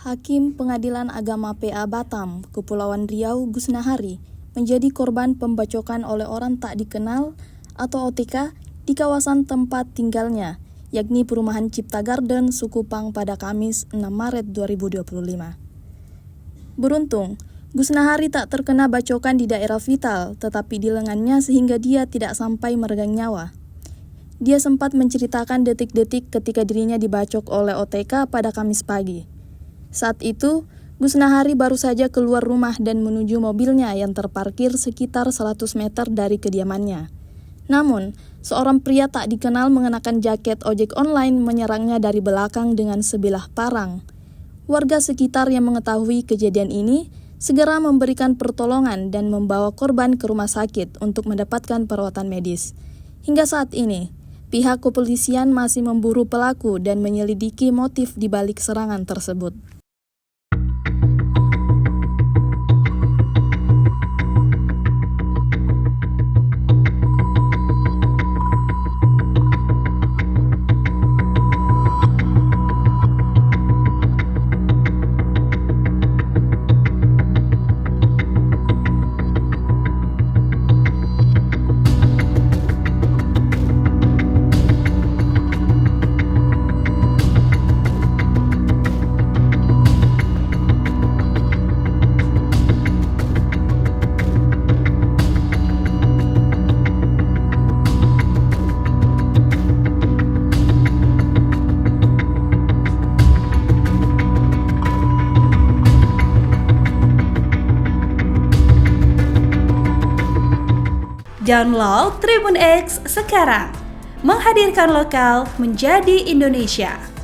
Hakim Pengadilan Agama PA Batam, Kepulauan Riau, Gusnahari, menjadi korban pembacokan oleh orang tak dikenal atau OTK di kawasan tempat tinggalnya, yakni Perumahan Cipta Garden, Sukupang pada Kamis 6 Maret 2025. Beruntung, Gusnahari tak terkena bacokan di daerah vital, tetapi di lengannya sehingga dia tidak sampai meregang nyawa. Dia sempat menceritakan detik-detik ketika dirinya dibacok oleh OTK pada Kamis pagi. Saat itu, Gusnahari baru saja keluar rumah dan menuju mobilnya yang terparkir sekitar 100 meter dari kediamannya. Namun, seorang pria tak dikenal mengenakan jaket ojek online menyerangnya dari belakang dengan sebilah parang. Warga sekitar yang mengetahui kejadian ini segera memberikan pertolongan dan membawa korban ke rumah sakit untuk mendapatkan perawatan medis. Hingga saat ini, pihak kepolisian masih memburu pelaku dan menyelidiki motif di balik serangan tersebut. Download Tribun X sekarang, menghadirkan lokal menjadi Indonesia.